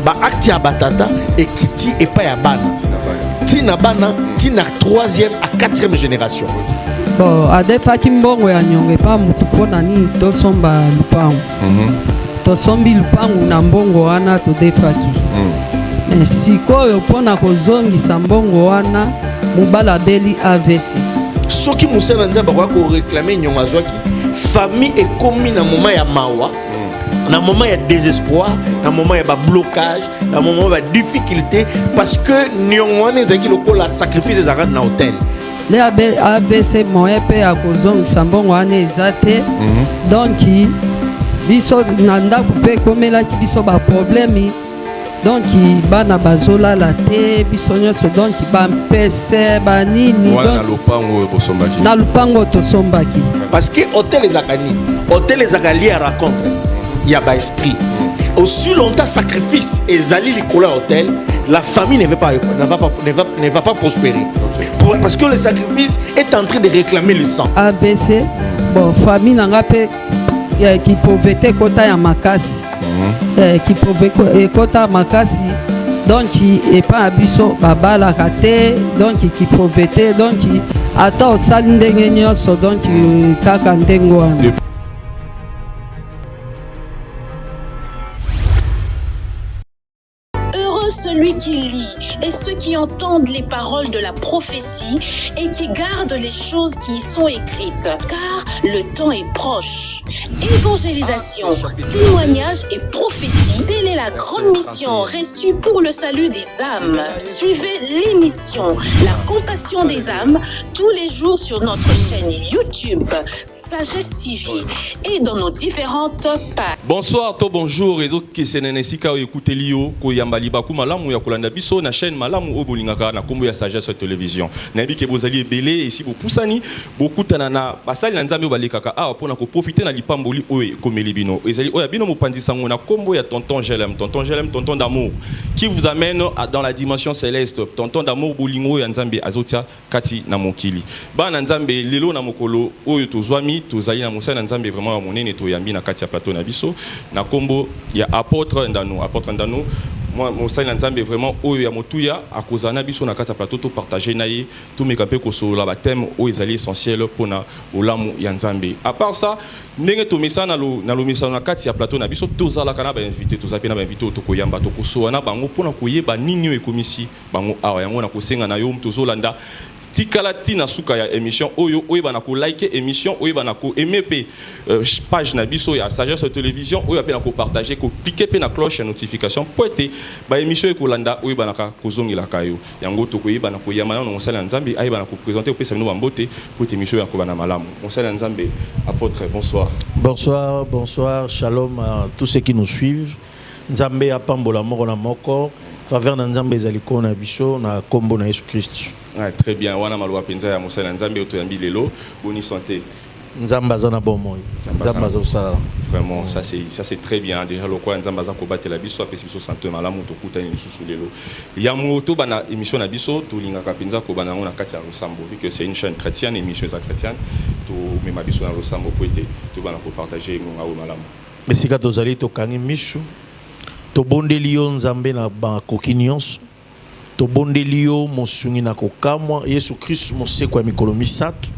ba acte ya batata et kiti et pas ya bana tina bana tina 3e à 4e génération. Bon adefaki mbongo ya nyonge pa mutu pona ni tosomba lupango tosombi lupango na mbongo wana todefaki sikoyo pona kozongisa mbongo wana mobala beli AVC soki musala nzamba kwa ko réclamer nyonga azwaki famille ekomi na moment ya mawa na moment ya désespoir na moment ya ba blocage na moment ya difficulté parce que nyonga wana ezaki lokola sacrifice ezaka na hôtel le AVC moyen pe ya kozongisa mbongo wana eza te donc biso na ndako pe komelaki biso ba problème donc bana bazolala te biso nyonso donc bampese banini na lupango tosombaki parce que hôtel ezakani hôtel ezakali à rencontre ya ba esprit aussi longtemps sacrifice ezali likolo ya hôtel la famille ne va pas prospérer parce que le sacrifice est en train de réclamer le sang. ABC bon famille nanga pe qui pauvreté kota ya makasi qui pauvreté kota makasi donc et pas abiso babala kate donc qui pauvreté donc ata osali ndenge nyonso donc kaka ndengo wana. Celui qui lit et ceux qui entendent les paroles de la prophétie et qui gardent les choses qui y sont écrites, car le temps est proche. Évangélisation, témoignage et prophétie, telle est la grande mission reçue pour le salut des âmes. Suivez l'émission La Compassion des âmes tous les jours sur notre chaîne YouTube Sagesse TV et dans nos différentes pages. Bonsoir, bonjour et autres qui sont écouter Lio, Koyambali Baku Malamu ya kolanda biso na chaîne Malamu Obolingaka na kombo ya Sagesse télévision. Nabi ke bozali belé ici bo pusani beaucoup tanana basali na nzambe balikaka a pona ko profiter na lipamboli oyo komeli bino. Ezali oya bino mopandisa ngona kombo ya tonton Jelem, tonton d'amour qui vous amène dans la dimension céleste. Tonton d'amour bolingo ya nzambe azotia kati na mokili. Ba na nzambe lelo na mokolo oyo tozwami tozali na mosala na nzambe vraiment monene to yambi na kati ya plateau na biso na kombo ya apôtre Ndano. Moi mon saint nzambe vraiment oyo ya motuya akozana biso na kata plateau to partager naye tout mes capé ko solo ba thème o ezali essentiel pona olamu ya nzambe. À part ça ndenge to mesa na lo mesa na kati ya plateau na biso tozala kana ba invité tozape na ba invité to koyamba to kosoana bango pona koyeba nini o ekomisi bango awa yango na kosenga na yo mtozolanda tikalati na suka ya émission oyo bana ko like émission oyo bana ko aimer pe page na biso ya Sagesse télévision oyo pe na ko partager ko cliquer pe na cloche ya notification pour être ba émission ekolanda oyo bana ka kozongela kayo yango to koyeba na ko yamana na mosala nzambe ay bana ko présenter pe samino bambote pour être émission ya ko bana malamu mosala nzambe. Apôtre, bonsoir. Bonsoir, shalom à tous ceux qui nous suivent. Nzambe apambola moko na moko faveur na nzambe ezaliko na biso na kombo na Yesu Christ. Très bien, wana malwa penza ya mosala nzambe otoyambi lelo boni santé. Nzamba zana bon moi. Nzamba za vraiment ça c'est très bien déjà le quoi nzamba za ko batela biso apesi biso santé malamu to kuta ni susu lelo. Ya moto bana émission na biso to linga kapenza ko bana ngona kati ya Rosambo vu que c'est une chaîne chrétienne émission za chrétienne to mema biso na Rosambo pour être to bana ko partager ngonga o malamu. Mais sika tozali to kangi mishu to bondeli yo nzambe na ba kokinions to bondeli yo mosungi na kokamwa Yesu Christ moseko ya mikolo misatu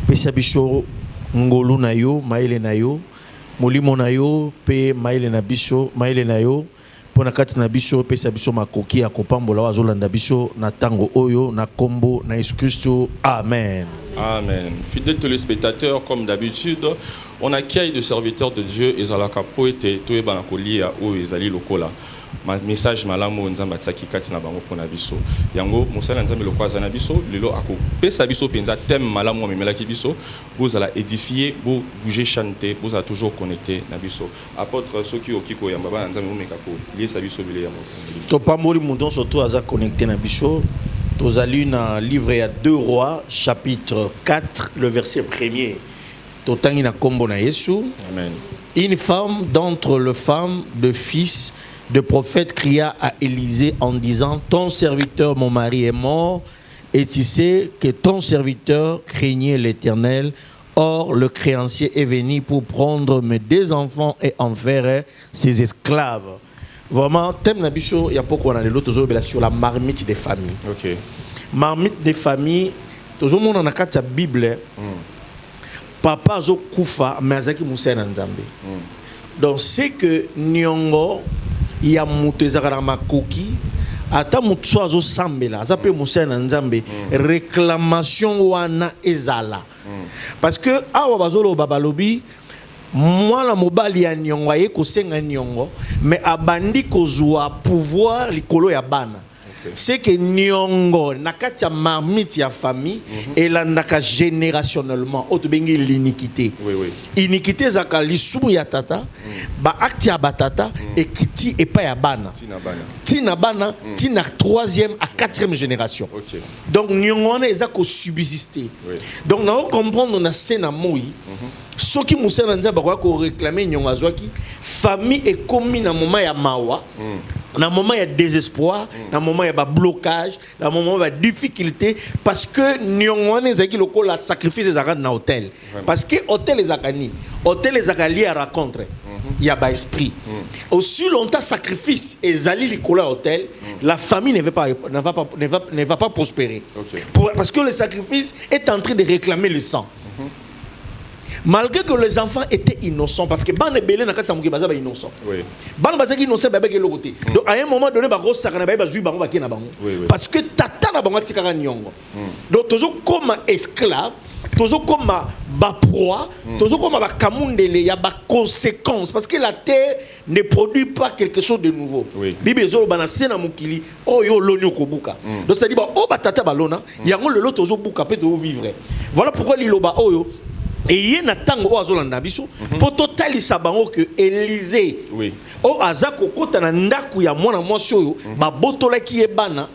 pesa biso ngolu na yo maile na yo molimo na yo pe maile na biso maile na yo pona kati na biso pesa biso makoki ya kopambola wazolanda biso na tango oyo na kombo na Yesu Kristo. Amen. Amen. Fidèles téléspectateurs, comme d'habitude, on accueille des serviteurs de Dieu et zalaka poete to eba na kolia o ezali lokola message malamu nzamba tsaki kati na bango pona biso yango mosala nzambe lokwaza na biso lelo ako pesa biso penza thème malamu memelaki biso vous allez édifier vous bouger chanter vous allez toujours connecter na biso. Apôtre soki okiko yamba ba nzambe omeka ko liesa biso bile yamo to pamboli mundon surtout aza connecter na biso tozali na livre ya 2 Rois chapitre 4 le verset 1er totangi na kombo na Yesu. Amen. Une femme d'entre les femmes de fils de prophète cria à Élisée en disant: ton serviteur mon mari est mort et tu sais que ton serviteur craignait l'Éternel. Or le créancier est venu pour prendre mes 2 enfants et en faire ses esclaves. Vraiment, thème nabiso, il y a beaucoup de l'autre sur la marmite des familles. Ok. Marmite des familles, toujours monde en a quatre la Bible. Papa zo kufa mais azaki musa na nzambe. Donc c'est que nyongo ya mutu ezaka makoki ata mutu azo sambela azape musa na nzambe réclamation wana ezala. Parce que awa bazolo babalobi mwana mobali ya nyongo aye kosenga nyongo mais abandi kozwa pouvoir likolo ya bana. C'est que nyongo nakati ya marmite ya famille elandaka générationnellement otobengi l'iniquité. Iniquité zaka lisumu ya tata ba acte ya batata ekiti epa ya bana tina bana tina troisième à quatrième génération. Donc nyongo na ezako subsister. Donc na comprendre na sena moi soki musana nzaba kwa ko réclamer nyongo azwaki famille ekomi na moment ya mawa. Dans un moment il y a désespoir, dans un moment il y a blocage, dans un moment il y a difficulté parce que nous avons la sacrifice des arabes dans l'hôtel. Parce que l'hôtel les akani, l'hôtel les akali à rencontre. Il y a pas esprit. Aussi longtemps sacrifice et zali likola hôtel, la famille ne va pas prospérer. Parce que le sacrifice est en train de réclamer le sang. Malgré que les enfants étaient innocents, parce que ban belé na kata muki baza ba innocent. Ban baza ki innocent ba ke lokote. Donc à un moment donné ba gros sakana ba zui bango ba ki na bango. Parce que tata na bango tikaka nyongo. Donc toujours comme esclave, toujours comme ba proie, toujours comme ba kamundele ya ba conséquences parce que la terre ne produit pas quelque chose de nouveau. Bible zo bana sena mukili o yo lonyo ko buka. Donc ça dit ba o ba tata ba lona, yango le lot toujours buka peut vivre. Voilà pourquoi liloba oyo et il y a un temps où azolanda biso pour totalisa bango que Élysée o azako kota na ndaku ya mwana mwasi oyo ba botola ki ebana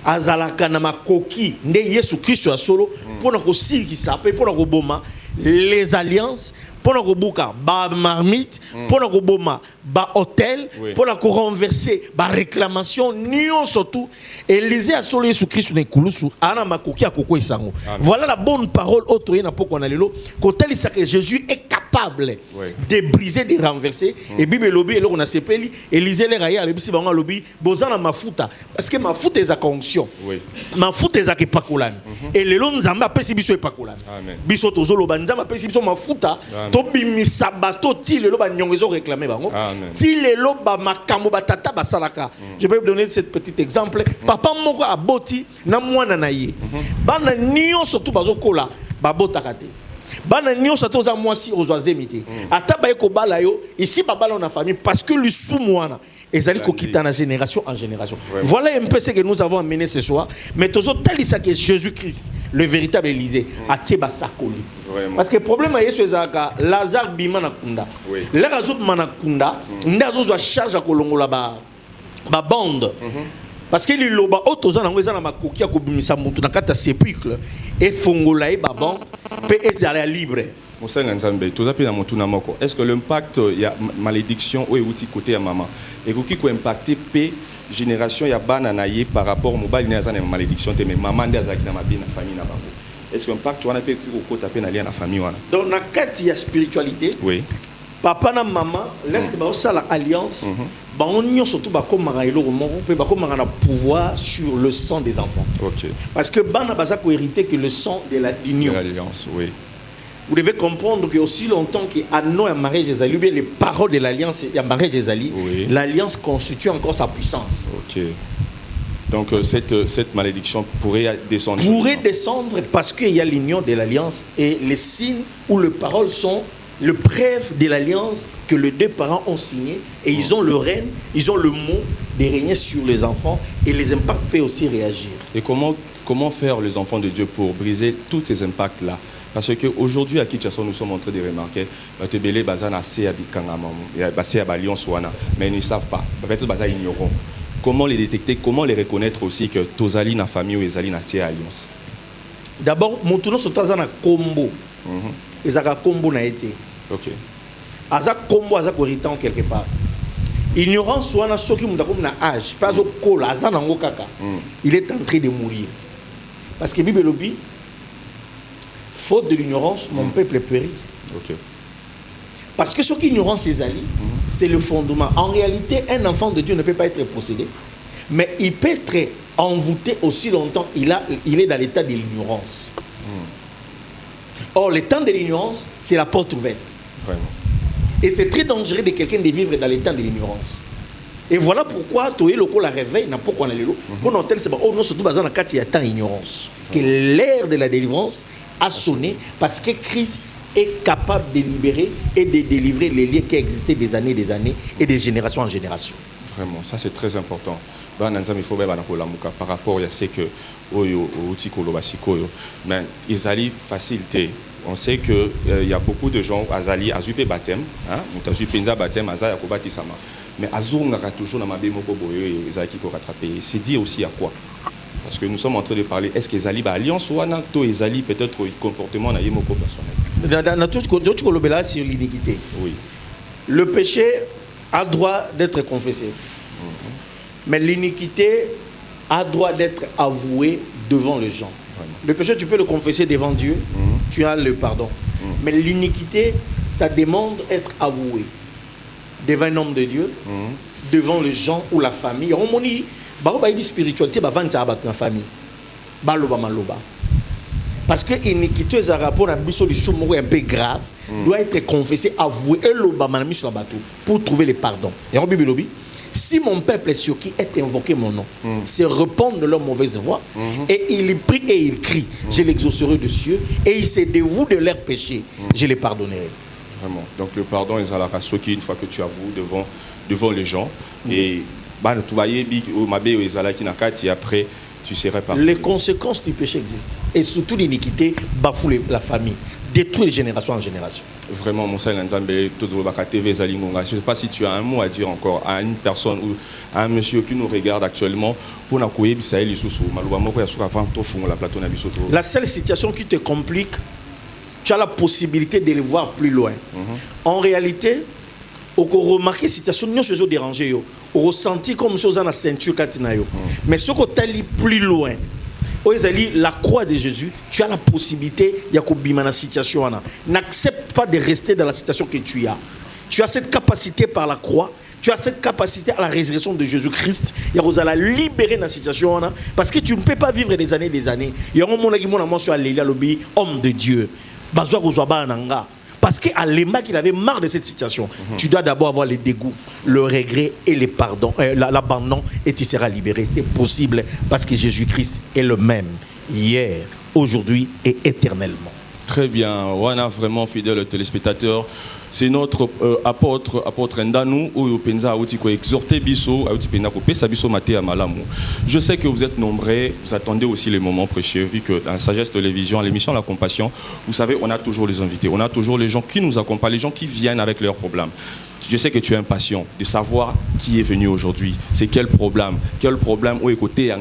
azalaka na makoki nde Yesu Kristo ya solo pona ko sikisa pe pona ko boma les alliances pona ko buka ba marmite pona ko boma ba hôtel pona ko renverser ba réclamation nion surtout Élysée a solo Yesu Kristo na kulusu ana makoki akoko isango. Voilà la bonne parole autre na poko na lelo kotalisa que Jésus est capable de briser, de renverser et Bible lobi et on a sepeli Élysée les raya le bisi bango lobi bozana mafuta parce que mafuta est à onction mafuta est à pakolane et lelo nzamba apesi biso e pakolane biso tozolo banzamba apesi biso mafuta to bimisa bato ti lelo ba nyongezo réclamer bango ti lelo ba makambo batata basalaka. Je vais vous donner ce petit exemple. Papa moko aboti na mwana na ye bana nion surtout bazokola babota kate bana nion surtout za mwasi ozwazemite ata ba ko bala yo ici babala na famille parce que le soumwana ezali ko kita na génération en génération. Voilà un peu ce que nous avons amené ce soir mais toujours talisa que Jésus-Christ le véritable Élysée a tieba sakoli parce que le problème est que Lazare bima na kunda la razo mana kunda ndazo zo charge a kolongola ba bande. Parce que les loba autoza na ngweza na makoki ya kobimisa mutu na kata sépulcre et fongola e babon pe ezala libre. Mosanga nzambe toza pe na mutu na moko. Est-ce que l'impact ya malédiction ou outi côté ya maman et ko impacter pe génération ya bana na ye par rapport au mobile na za malédiction te mais maman ndia za ki na mabina famille na bango. Est-ce que l'impact wana pe ko kota pe na lia na famille wana. Donc na kati ya spiritualité papa na maman laisse ba osala alliance on y surtout un pouvoir sur le sang des enfants. Parce que Bana Bazako hérité que le sang de l'union. L'alliance, Vous devez comprendre que aussi longtemps qu'il y a un mariage des alliés, les paroles de l'alliance, il y a un mariage des alliés, l'alliance constitue encore sa puissance. Donc cette malédiction pourrait descendre. Pourrait descendre parce qu'il y a l'union de l'alliance et les signes ou les paroles sont le preuve de l'alliance que les deux parents ont signé et ils ont le règne, ils ont le mot de régner sur les enfants et les impacts peuvent aussi réagir. Et comment faire les enfants de Dieu pour briser tous ces impacts-là? Parce qu'aujourd'hui à Kinshasa nous sommes en train de remarquer que les bazana c'est mais ils ne savent pas. Peut-être bazana ignorant. Comment les détecter, comment les reconnaître aussi que Tozali na famille ou Ezali na c'est alliance? D'abord, mon tournoi se passe na combo. Ezaka combo na été. Aza combo aza koritan quelque part. Ignorance soit na soki munda comme na âge, pas au col aza na ngokaka. Il est en train de mourir. Parce que Bible lobi faute de l'ignorance, mon peuple périt. Parce que ce qui ignorance ses alliés, c'est le fondement. En réalité, un enfant de Dieu ne peut pas être possédé, mais il peut être envoûté aussi longtemps il est dans l'état de l'ignorance. Or, le temps de l'ignorance, c'est la porte ouverte. Vraiment. Et c'est très dangereux de quelqu'un de vivre dans l'état de l'ignorance. Et voilà pourquoi tu es le la réveil n'a pas qu'on a le pour notre c'est oh non surtout dans la carte il y a tant d'ignorance que l'ère de la délivrance a sonné parce que Christ est capable de libérer et de délivrer les liens qui existaient des années et de génération en génération. Vraiment, ça c'est très important. Par rapport à ce que mais ils allaient faciliter. On sait qu'il y a beaucoup de gens qui ont eu baptême, baptême, mais ils ont toujours rattrapé. C'est dit aussi à quoi? Parce que nous sommes en train de parler, est-ce qu'ils allaient alliance ou ils allaient peut-être comportement personnel? Sur l'iniquité. Oui. Le péché a droit d'être confessé. Mais l'iniquité a droit d'être avouée devant les gens. Vraiment. Le péché, tu peux le confesser devant Dieu, tu as le pardon. Mais l'iniquité, ça demande d'être avoué devant un homme de Dieu, devant les gens ou la famille. On dit, spiritualité, la famille. Parce que l'iniquité, c'est un rapport à un peu grave, doit être confessé, avoué, et pour trouver le pardon. Et en Bible, si mon peuple sur qui est invoqué mon nom se répandent de leur mauvaise voie et ils prient et ils crient, je l'exaucerai de cieux et ils se dévouent de leurs péchés, je les pardonnerai. Vraiment. Donc le pardon est à la race qui une fois que tu avoues devant les gens et tu vas y après tu serais pardonné. Les conséquences du péché existent et surtout l'iniquité bafoue la famille, détruit les générations en génération. Vraiment, Moussa Nzambe, je ne sais pas si tu as un mot à dire encore à une personne ou à un monsieur qui nous regarde actuellement pour nous la seule situation qui te complique, tu as la possibilité de le voir plus loin. En réalité, au remarquer situation nous se déranger yo, au ressenti comme chose dans la ceinture katinayo. Mais ce que tu as plus loin, la croix de Jésus, tu as la possibilité de la situation. N'accepte pas de rester dans la situation que tu as. Tu as cette capacité par la croix, tu as cette capacité à la résurrection de Jésus-Christ. Il y a libérer la situation parce que tu ne peux pas vivre des années. Il y a un moment sur homme de Dieu. Parce qu'à l'éma qu'il avait marre de cette situation, tu dois d'abord avoir le dégoût, le regret et le pardon, l'abandon et tu seras libéré. C'est possible parce que Jésus-Christ est le même hier, aujourd'hui et éternellement. Très bien, Wana, vraiment fidèle téléspectateur. C'est notre apôtre Ndanou, où penza a exhorté Bisso, je sais que vous êtes nombreux, vous attendez aussi les moments précieux, vu que dans la Sagesse Télévision, l'émission La Compassion, vous savez, on a toujours les invités, on a toujours les gens qui nous accompagnent, les gens qui viennent avec leurs problèmes. Je sais que tu es impatient de savoir qui est venu aujourd'hui. C'est quel problème ou écouter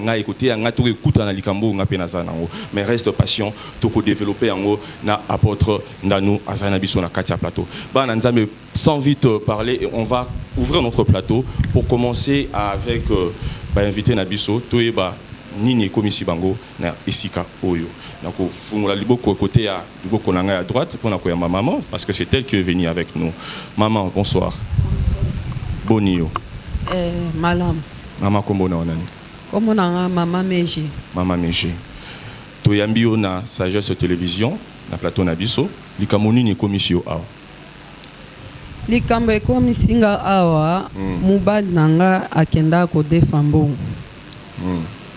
tout écoute dans likambo mais reste patient tout pour développer en haut na apôtre Ndanou azana biso na katia plateau. Sans vite parler, on va ouvrir notre plateau pour commencer avec invité na biso toyeba nini komisi bango na isika oyo. Donc fungula liboko côté à liboko nanga à droite pour na koya ma maman parce que c'est elle qui est venue avec nous. Maman, bonsoir. Bonio. Malam. Maman kombo na onani. Kombo na Maman Meji. Maman Meji. Toyambi na Sagesse Télévision na plateau na biso likambo nini komisio awa. Likambo ekomisinga awa mubali nanga akenda ko defambongo.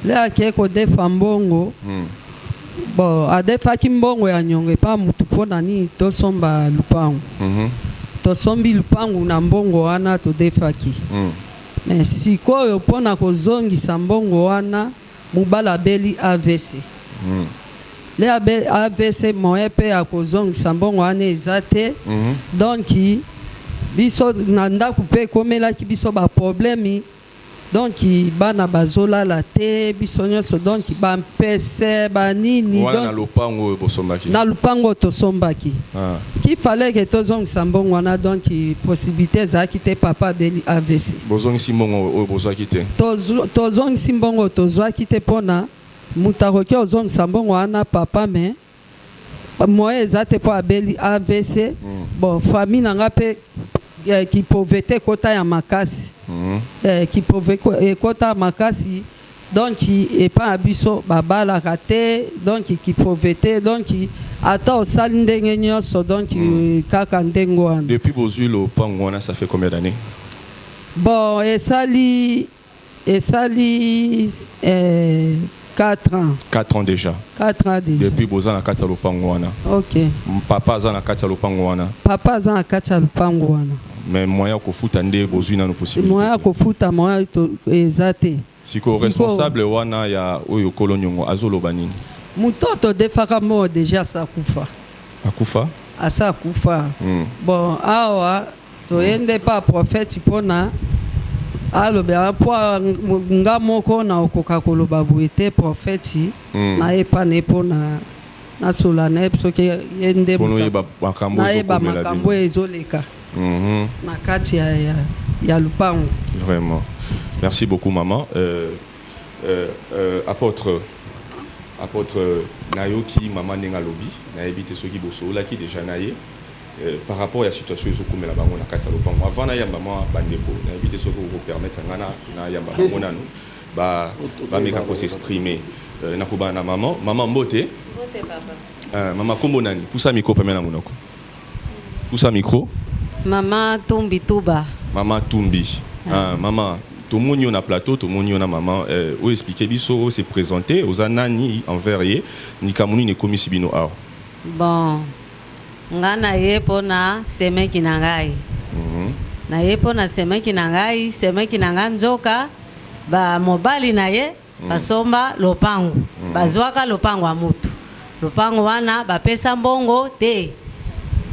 Le ake ko defambongo. Bon, adefaki mbongo ya nyonge pa mutu pona ni tosomba lupango. Tosombi lupango na mbongo wana to defaki. Mais sikoyo pona kozongisa mbongo wana mubala beli AVC. Le AVC moye pe akozongisa mbongo wana ezate. Donc biso nanda couper komela ki biso ba problème. Donc bana bazola la te bisonyo so donc ba mpese ba nini donc na lupango bosombaki na lupango to sombaki qui fallait que tozong sambongo wana donc possibilité za kite papa beli AVC bozong simbongo bozwa kite tozong simbongo tozwa kite pona mutaroki ozong sambongo wana papa mais moi ezate po abeli AVC bon famille nanga pe qui pauvreté kota ya makasi qui pauvreté kota makasi donc et pas abiso babala raté donc qui pauvreté donc ata osali ndenge nyonso donc kaka ndenge wana. Depuis bozwi lo pango wana ça fait combien d'années? Bon esali 4 ans. 4 ans déjà. 4 ans déjà. Depuis boza na kati ya lopango wana. OK. Papa aza na kati ya lopango wana. Papa aza na kati ya lopango wana. Mais moyen ko futa nde bozwi na no possibilité. Moyen ko futa moyen to ezate. Siko responsable wana ya oyo kolonyongo azoloba nini? Mutoto defaka mo déjà sakufa. Akufa? Asa kufa. Bon awa to yende pa prophète pona alobe po nga moko na okoka koloba buete prophète na epa ne pona na solane soki yende na eba makambo ezoleka na kati ya lupango. Vraiment. Merci beaucoup maman. Apôtre Nayoki maman nenga lobi na éviter ceux qui bosso là qui déjà naïe par rapport à la situation zo comme la bango na kati ya lupango avant na yamba maman bandeko na éviter ceux qui vous permettre ngana na yamba bango nanu ba meka ko s'exprimer na ko ba na maman mbote papa maman kombo nani poussa micro pemena na monoko poussa micro maman Tumbi Tuba maman Tumbi maman tout le monde na plateau, tout le monde na maman, où expliquer biso, se présenter aux anani envers ye, ni kamuni ni komisi bino a. Bon, ngana ye pona seme kinangai. Na ye pona seme kinanga nzoka, ba mobali na ye, basomba lopango, bazwaka lopango a mutu. Lopango wana ba pesa mbongo te.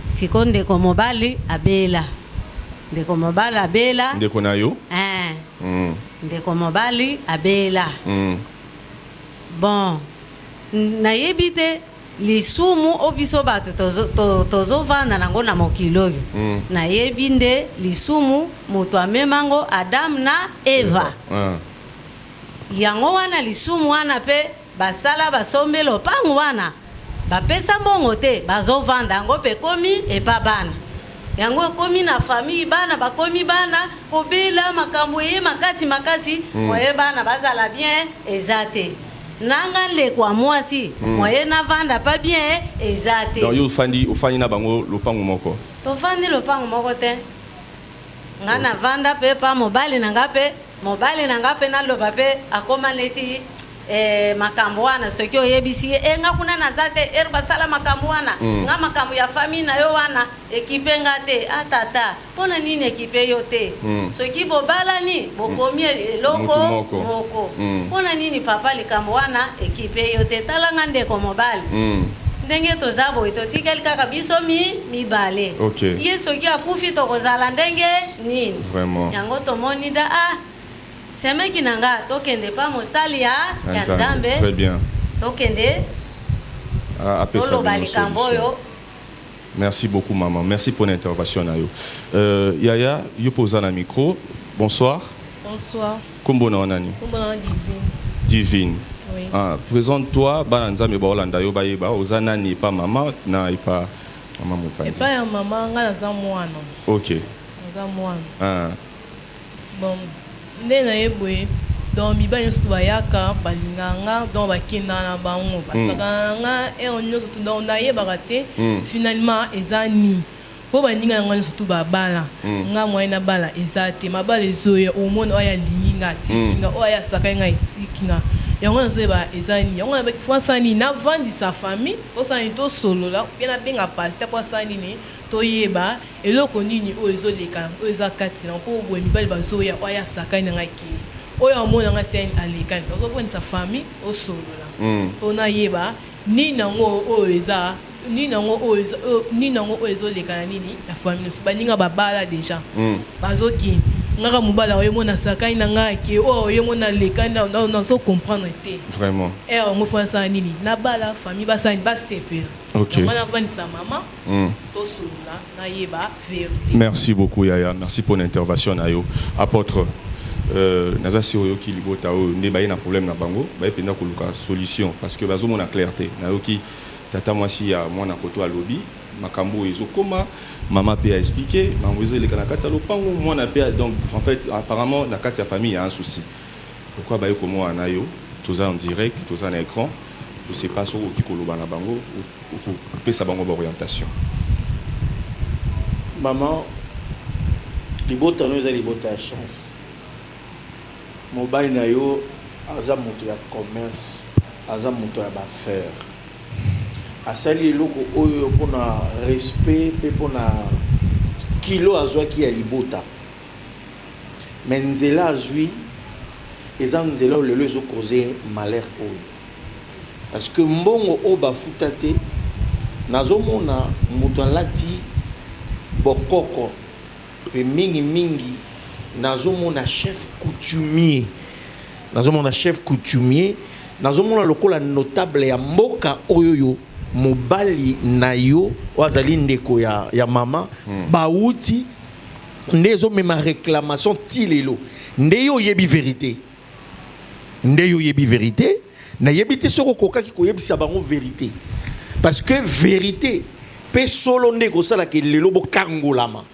Sikonde ko mobali abela. Ndeko mobali abela. Ndeko na yo? Ndeko mobali abela. Bon, na yebite lisumu obiso bato tozo vanda nango na mokilo. Na yebinde lisumu moto amemango Adam na Eva. Yango wana lisumu wana pe basala basombe lopango wana. Bapesa mbongo te bazo vanda ngo pe komi epa bana. Yango komi na famille bana bakomi bana kobela makambo ye makasi moye bana bazala bien ezate nanga le kwa mwasi moye na vanda pas bien ezate. Donc yo ufandi na bango lopango moko to fandi lopango moko te ngana vanda pe pa mobali nanga pe na loba pe akoma neti makambo wana soki oyebisi nga kuna nazate basala makambo wana nga makambo ya famille na yo wana ekipe nga te atata pona nini ekipe yo te soki bobalani bokomi eloko moko pona nini papa likambo wana ekipe yo te talanga ndeko mobali ndenge tozabo etotikeli kaka biso mibale ye soki akufi tokozala ndenge nini yango tomoni da seme kinanga tokende pa mosali ya Nzambe. Très bien. Tokende Merci beaucoup maman. Merci pour l'intervention nayo. Yaya, yo posa na micro. Bonsoir. Bonsoir. Kombo na nani? Kombo na Divine. Divine. Oui. Présente-toi bana Nzambe ba Holanda yo bayeba ozana ni pa maman na ipa maman mopanzi. Et pas ya maman nga za mwana. OK. Za mwana. Bon nde na yebwe donc mibali nyonso bayaka balinganga donc bakenda na bango basaka nga nyonso donc nayebaka te finalement eza nini po baninga yango nyonso babala nga moye na bala eza te mabala ezoya omona oyo alinga atikinga oyo asaka nga etikinga yango nyonso yeba eza nini yango nafasa nini navandisa famille tosala nini tosolola mpe nabenga pasteur po asala nini toyeba eloko nini oyo ezoleka oyo eza kati na mpo boye mibali bazoya oyo asakani na ngai ke oyo amona nga seni alekani ozofandisa famille osolola mpo nayeba nini nango oyo eza nini nango oyo ezoleka na nini na famille nyonso baninga babala deja bazokende ngaka mobala oyo mona sakani na ngai ke oyo mona lekani nazo comprendre te vraiment yango fasa nini na bala famille basani basepela. OK. Merci beaucoup Yaya, merci pour l'intervention nayo. Apôtre nazasi oyo ki libota o ne baye na problème na bango, baye penda ko luka solution parce que bazo mona clarté. Nayo ki tata mwasi ya mwana koto alobi makambo ezokoma maman peut expliquer maman les kanakati lopango moi na pe donc en fait apparemment na kati ya famille il y a un souci pourquoi ba yoko moi anayo tout ça en direct tout ça en écran je sais pas sur qui koloba na bango ou pesa bango orientation maman libota no za libota ya chance mobile na yo aza moto ya commerce aza moto ya affaire asali eloko oyo mpona respect mpe mpona kilo azwaki ya libota me nzela azwi eza nzela oyo lelo ezokoze malheur oyo parce que mbongo oyo bafuta te nazomona moto alati bokoko mpe mingi nazomona chef coutumier nazomona lokola notable ya mboka oyoyo mobali na yo wazali ndeko ya mama bauti nde ezomema réclamation ti lelo nde yo yebi vérité na yebi te soko kokaki koyebisa bango vérité parce que vérité pe solo nde kosala ke lelo bokangolama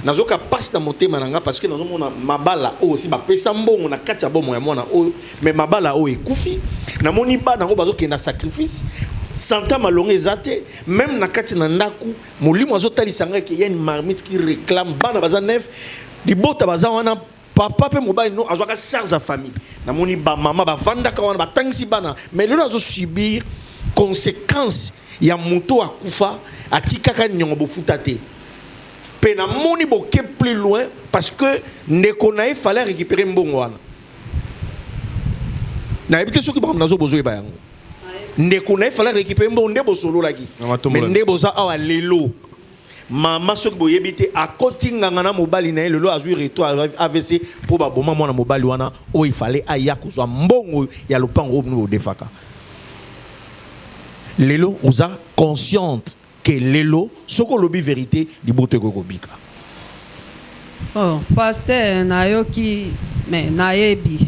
nazoka passe na motema nanga parce que nazomona mabala o aussi bapesa mbongo na kati ya bomo ya mwana oyo mais mabala o ekufi namoni bana ngo bazokenda sacrifice santa malonga ezate même na kati na ndaku molimo azotalisa nga ke yani marmite qui réclame bana baza neuf dibota baza wana papa pe mobali no azwaka charge ya famille namoni ba mama bavandaka wana batangisi bana mais lelo azo subir conséquence ya moto akufa atikaka nyongo bofuta te pe na moni boke plus loin parce que ndeko na fallait récupérer mbongo wana na ebite soki ba nazo bozo eba yango ndeko na fallait récupérer mbongo ndebo solo laki mais ndebo za awa lelo mama soki boyebite akoti nganga na mobali na lelo azui retour AVC pour ba boma mwana mobali wana o il fallait aya kozwa mbongo ya lopango o defaka lelo uza consciente que lelo soko lobi vérité libote kokobika oh pasteur nayoki me nayebi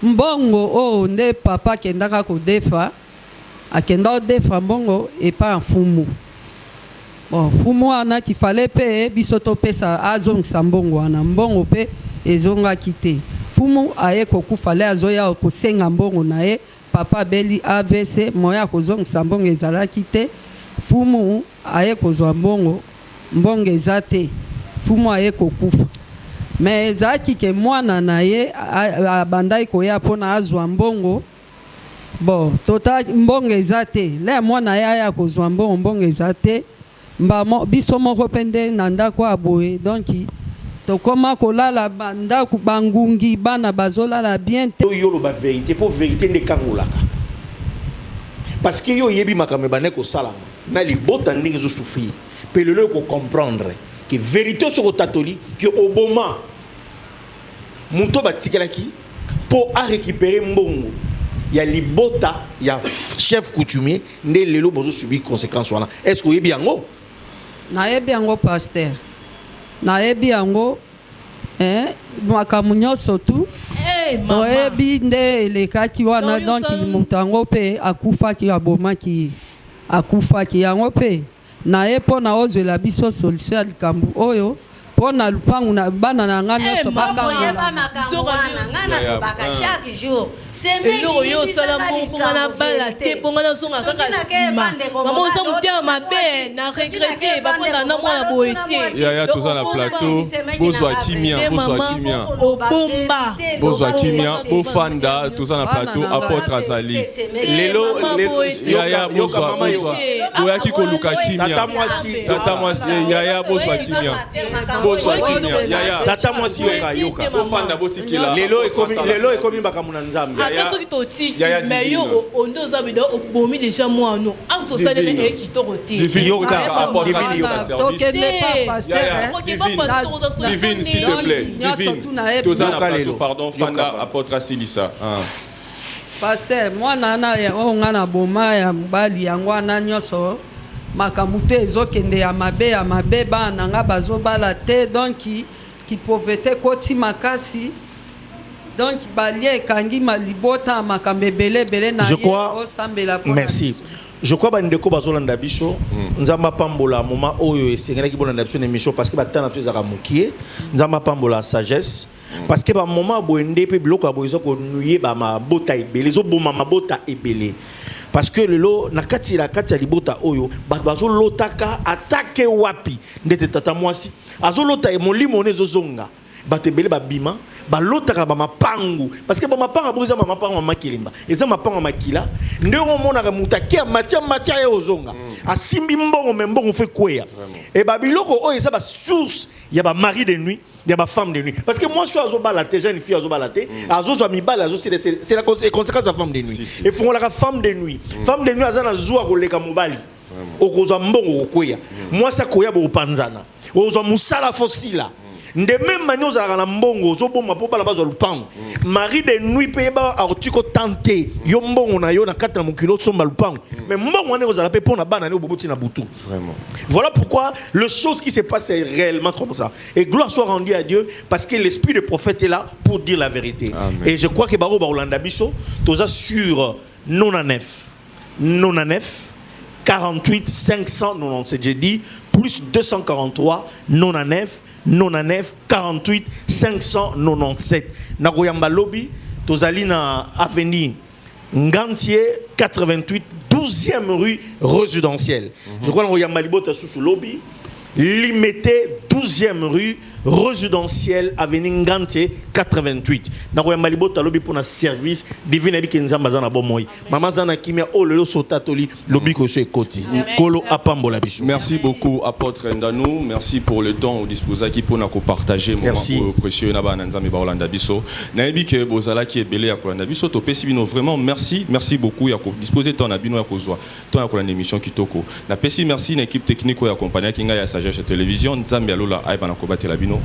mbongo o nde papa kendaka kodefa akenda odefa mbongo epa mfumu bon fumu wana kifale pe biso topesa azongisa mbongo wana mbongo pe ezongaki te fumu aye kokufale azoya kosenga mbongo na ye papa beli AVC moya kozongisa mbongo ezalaki te fumu aye kozwa mbongo eza te fumu aye kokufa me ezalaki ke mwana na ye abandai koya mpona azwa mbongo bon tota mbongo eza te le mwana ye aya kozwa mbongo eza te biso moko mpe nde na ndako aboye donc tokoma kolala bandako bangungi bana bazolala bien te yo loba vérité po vérité nde kangolaka parce que yo yebi makambo bane kosalama na libota ndenge ezosouffrir pe lelo ko comprendre que vérité soko tatoli que oboma muto batikelaki po a récupérer mbongo ya libota ya chef coutumier nde lelo bozo subir conséquence wana est-ce que yebi yango nayebi yango pasteur nayebi yango makambo nyonso tu toyebi nde elekaki wana donc moto yango mpe akufaki abomaki akufaki yango mpe naye mpona ozwela biso solution ya likambo oyo mpona lupangu na bana na nga nyonso eloko yo osala mponga na bala te mponga nazonga kaka nsima mama oza motema mabe na regrete bafanda na mwana boye te yaya toza na plateau bozwa kimia obomba bozwa kimia bofanda toza na plateau apôtre azali lelo yaya bozwa boyaki koluka kimia tata mwasi yaya bozwa kimia yaya tata mwasi yoka bofanda botikela lelo ekomi makambo na nzambe ata soki totiki mais yo ondo oza bida obomi déjà mwana arte osaleli ekitoko te divine s'il te plaît divine toza na plateau pardon fanda apôtre asilisa pasteur mwana na oyo nga na boma ya mobali yango wana nyonso makambo te ezokende ya mabe bana na nga bazobala te donc kipauvreté koti makasi donc balie ekangi malibota makambo ebele na je crois merci je crois que ndeko bazolanda biso nzamba pambola moment oyo esengela ki bolanda biso émission parce que batana biso zaka mokie nzamba pambola sagesse parce que ba moment boende pe biloko aboyizo ko nuye ba mabota ebele zo boma mabota ebele parce que lelo na kati ya libota oyo bazo lotaka attaque wapi ndete tata mwasi azolota e molimo nezo zonga batebele babima balotaka ba mapangu parce que ba mapanga boza ba mapangu makilimba eza mapangu makila ndeko mona ka mutaki matia ya ozonga asimbi mbongo mbongo fait kweya et ba biloko oyo eza ba source ya ba mari de nuit ya ba femme de nuit parce que moi je suis azobalate jeune fille azobalate azozo mibala azo c'est la conséquence de femme de nuit et font la femme de nuit azana zuwa koleka mobali okozwa mbongo kweya moi ça koya bo panzana ozo musala fossila de même manière aux arana mbongo zo bomba po bala bazo lupango mari de nuit pe ba artiko tenter yo mbongo na yo na kata na mukilo somba lupango mais mbongo ne ozala pe pona bana ne oboboti na butu vraiment voilà pourquoi le chose qui se passe est réellement comme ça et gloire soit rendue à Dieu parce que l'esprit de prophète est là pour dire la vérité. Amen. Et je crois que baro barolanda biso toza sur 99 48 597 j'ai dit plus 243 99 48 597 Nagoyamba lobby tozali na avenue Ngantier 88 12e rue résidentielle. Je crois Nagoyamba libota sous lobby limité 12e rue résidentielle avenue Ngantier 88 Nagoyamba libota lobby pour un service divine bi kenzamba zana bomoy mama zana kimia o lelo sotatoli lobby ko se koti kolo apambola biso. Merci beaucoup apôtre Ndanou, merci pour le temps disposé qui pour nous partager moment précieux na ba nzambe ba Olanda biso na yebi ke bozala ki ebele ya kolanda biso to pesi bino vraiment merci beaucoup ya ko disposer temps na bino ya kozwa temps ya kolanda émission kitoko na pesi merci na équipe technique ya compagnie kinga ya Sagesse Télévision nzambe alola aiba na kobatela bino.